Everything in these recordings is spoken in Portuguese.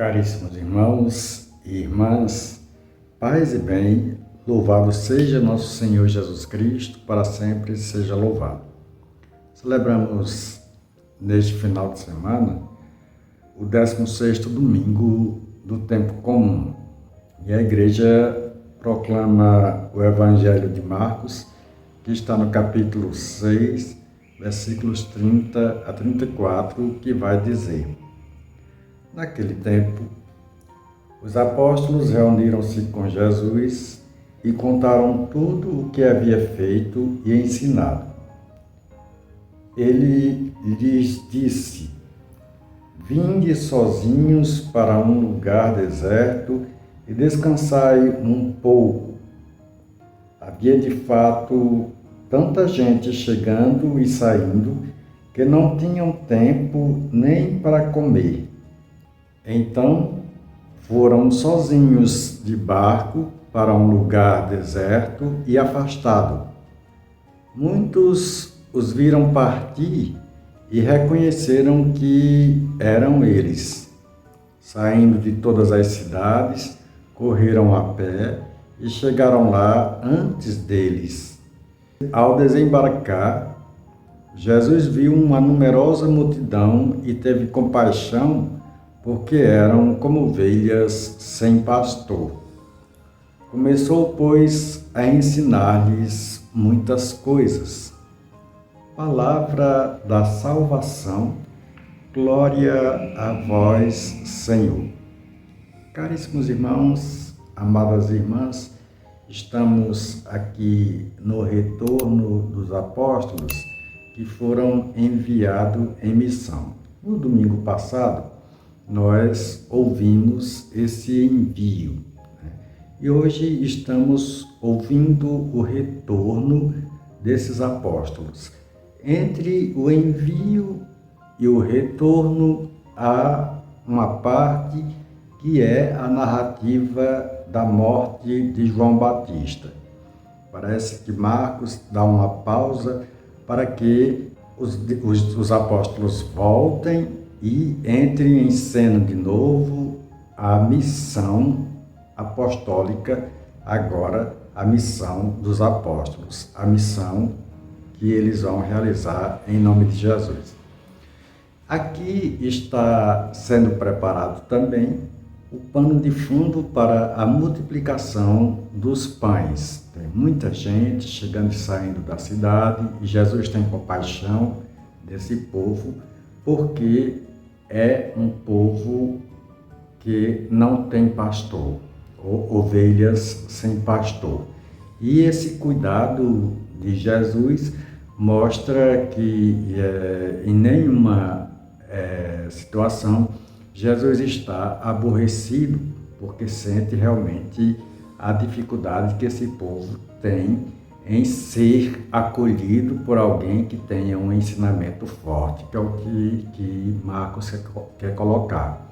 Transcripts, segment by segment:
Caríssimos irmãos e irmãs, paz e bem, louvado seja nosso Senhor Jesus Cristo, para sempre seja louvado. Celebramos neste final de semana o 16º domingo do tempo comum e a igreja proclama o Evangelho de Marcos, que está no capítulo 6, versículos 30 a 34, que vai dizer: Naquele tempo, os apóstolos reuniram-se com Jesus e contaram tudo o que havia feito e ensinado. Ele lhes disse: Vinde sozinhos para um lugar deserto e descansai um pouco. Havia de fato tanta gente chegando e saindo que não tinham tempo nem para comer. Então foram sozinhos de barco para um lugar deserto e afastado. Muitos os viram partir e reconheceram que eram eles. Saindo de todas as cidades, correram a pé e chegaram lá antes deles. Ao desembarcar, Jesus viu uma numerosa multidão e teve compaixão, porque eram como ovelhas sem pastor. Começou, pois, a ensinar-lhes muitas coisas. Palavra da salvação, glória a vós, Senhor. Caríssimos irmãos, amadas irmãs, estamos aqui no retorno dos apóstolos que foram enviados em missão. No domingo passado, nós ouvimos esse envio, né? E hoje estamos ouvindo o retorno desses apóstolos. Entre o envio e o retorno há uma parte que é a narrativa da morte de João Batista. Parece que Marcos dá uma pausa para que os apóstolos voltem e entre em cena de novo a missão apostólica, agora a missão dos apóstolos, a missão que eles vão realizar em nome de Jesus. Aqui está sendo preparado também o pano de fundo para a multiplicação dos pães. Tem muita gente chegando e saindo da cidade e Jesus tem compaixão desse povo, porque é um povo que não tem pastor, ou ovelhas sem pastor. E esse cuidado de Jesus mostra que em nenhuma situação Jesus está aborrecido, porque sente realmente a dificuldade que esse povo tem em ser acolhido por alguém que tenha um ensinamento forte, que é o que Marcos quer colocar.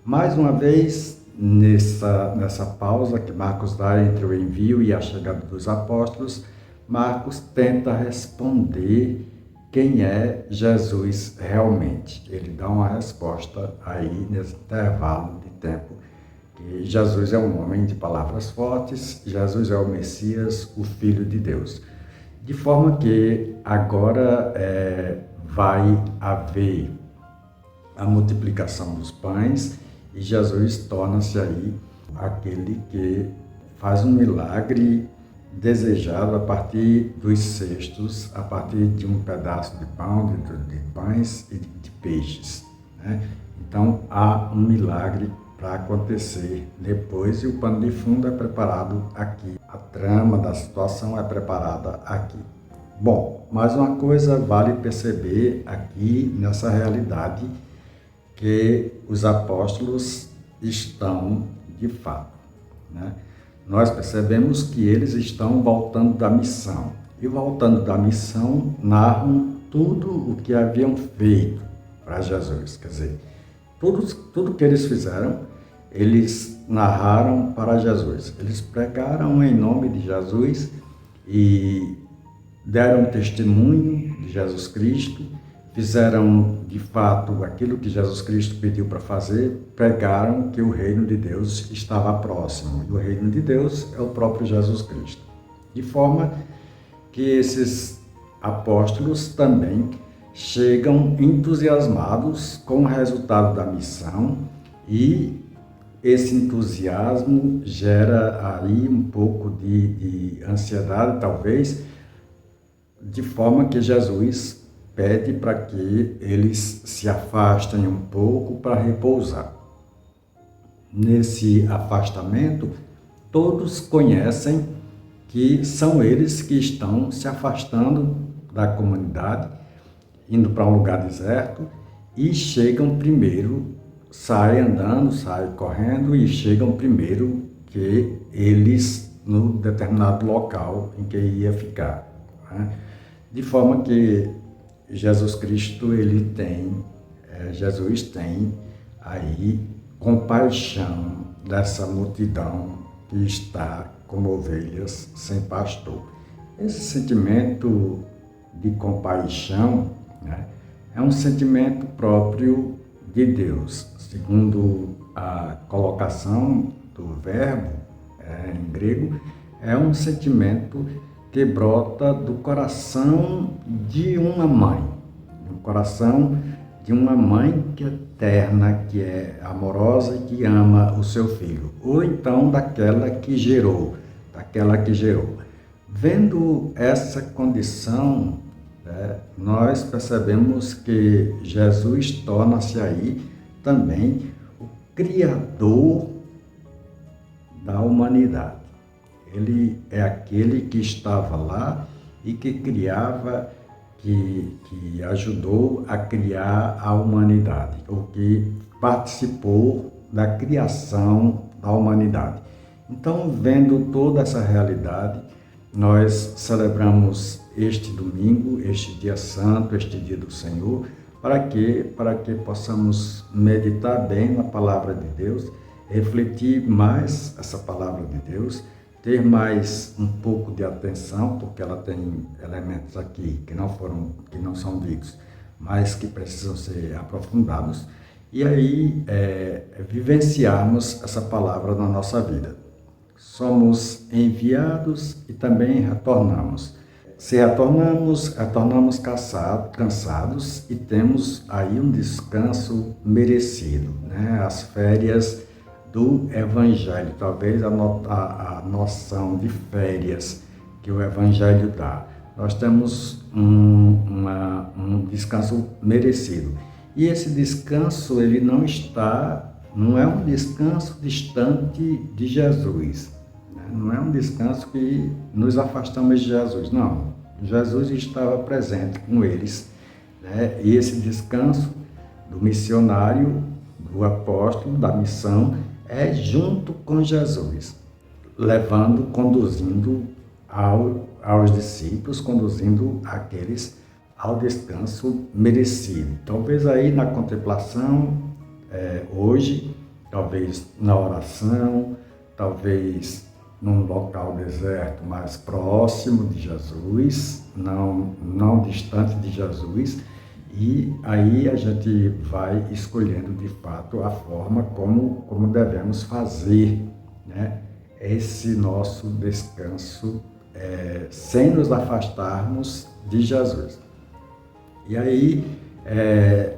Mais uma vez, nessa pausa que Marcos dá entre o envio e a chegada dos apóstolos, Marcos tenta responder quem é Jesus realmente. Ele dá uma resposta aí nesse intervalo de tempo, que Jesus é um homem de palavras fortes, Jesus é o Messias, o Filho de Deus. De forma que agora vai haver a multiplicação dos pães e Jesus torna-se aí aquele que faz um milagre desejado a partir dos cestos, a partir de um pedaço de pão, de pães e de peixes, né? Então há um milagre para acontecer depois e o pano de fundo é preparado aqui. A trama da situação é preparada aqui. Bom, mais uma coisa vale perceber aqui nessa realidade que os apóstolos estão de fato, né? Nós percebemos que eles estão voltando da missão. E voltando da missão, narram tudo o que haviam feito para Jesus. Quer dizer, tudo que eles fizeram, eles narraram para Jesus. Eles pregaram em nome de Jesus e deram testemunho de Jesus Cristo, fizeram de fato aquilo que Jesus Cristo pediu para fazer, pregaram que o reino de Deus estava próximo. E o reino de Deus é o próprio Jesus Cristo. De forma que esses apóstolos também chegam entusiasmados com o resultado da missão, e esse entusiasmo gera aí um pouco de ansiedade, talvez, de forma que Jesus pede para que eles se afastem um pouco para repousar. Nesse afastamento, todos conhecem que são eles que estão se afastando da comunidade, indo para um lugar deserto, e chegam primeiro, saem andando, saem correndo e chegam primeiro que eles no determinado local em que ia ficar, né? De forma que Jesus Cristo, Jesus tem aí compaixão dessa multidão que está como ovelhas sem pastor. Esse sentimento de compaixão, né, é um sentimento próprio de Deus. Segundo a colocação do verbo em grego, é um sentimento que brota do coração de uma mãe, do coração de uma mãe que é terna, que é amorosa e que ama o seu filho, ou então daquela que gerou. Vendo essa condição, nós percebemos que Jesus torna-se aí também o Criador da humanidade. Ele é aquele que estava lá e que criava, que ajudou a criar a humanidade, ou que participou da criação da humanidade. Então, vendo toda essa realidade, nós celebramos este domingo, este dia santo, este dia do Senhor, para que possamos meditar bem na palavra de Deus, refletir mais essa palavra de Deus, ter mais um pouco de atenção, porque ela tem elementos aqui que não são ditos, mas que precisam ser aprofundados, e aí vivenciarmos essa palavra na nossa vida. Somos enviados e também retornamos. Se retornamos cansados e temos aí um descanso merecido, né? As férias do Evangelho, talvez a noção de férias que o Evangelho dá. Nós temos um descanso merecido. E esse descanso, ele não é um descanso distante de Jesus, né? Não é um descanso que nos afastamos de Jesus, não. Jesus estava presente com eles, né? E esse descanso do missionário, do apóstolo, da missão, é junto com Jesus, conduzindo aos discípulos, conduzindo aqueles ao descanso merecido. Talvez aí na contemplação, hoje, talvez na oração, talvez num local deserto mais próximo de Jesus, não distante de Jesus, e aí a gente vai escolhendo de fato a forma como devemos fazer, né, esse nosso descanso sem nos afastarmos de Jesus. E aí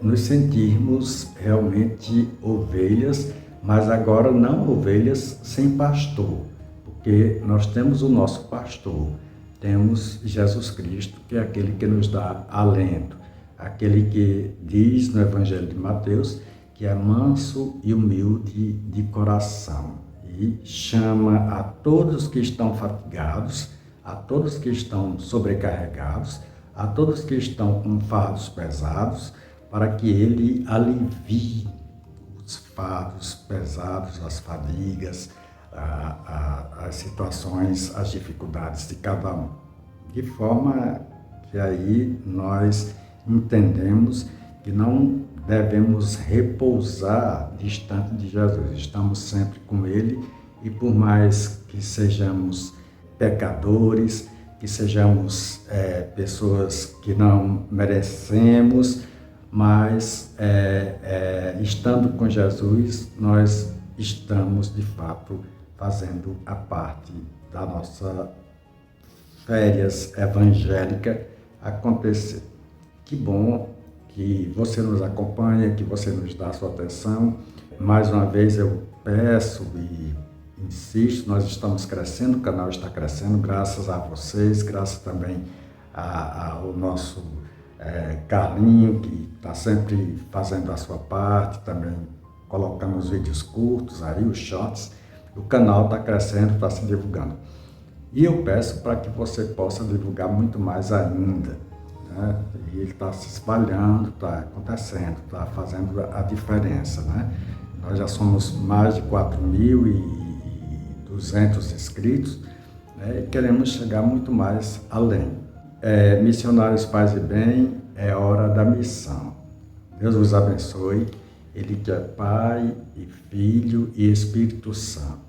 nos sentirmos realmente ovelhas, mas agora não ovelhas sem pastor, porque nós temos o nosso pastor, temos Jesus Cristo, que é aquele que nos dá alento, aquele que diz no Evangelho de Mateus que é manso e humilde de coração e chama a todos que estão fatigados, a todos que estão sobrecarregados, a todos que estão com fardos pesados, para que ele alivie os fardos pesados, as fadigas, as situações, as dificuldades de cada um. De forma que aí nós entendemos que não devemos repousar distante de Jesus. Estamos sempre com Ele, e por mais que sejamos pecadores, que sejamos pessoas que não merecemos, mas estando com Jesus, nós estamos de fato fazendo a parte da nossa férias evangélica acontecer. Que bom que você nos acompanha, que você nos dá a sua atenção. Mais uma vez eu peço e insisto, nós estamos crescendo, o canal está crescendo, graças a vocês, graças também ao nosso Carlinho, que está sempre fazendo a sua parte, também colocando os vídeos curtos aí, os shorts. O canal está crescendo, está se divulgando. E eu peço para que você possa divulgar muito mais ainda, né? E ele está se espalhando, está acontecendo, está fazendo a diferença, né? Nós já somos mais de 4.200 inscritos, né? E queremos chegar muito mais além. Missionários Paz e Bem, é hora da missão. Deus vos abençoe, Ele que é Pai e Filho e Espírito Santo.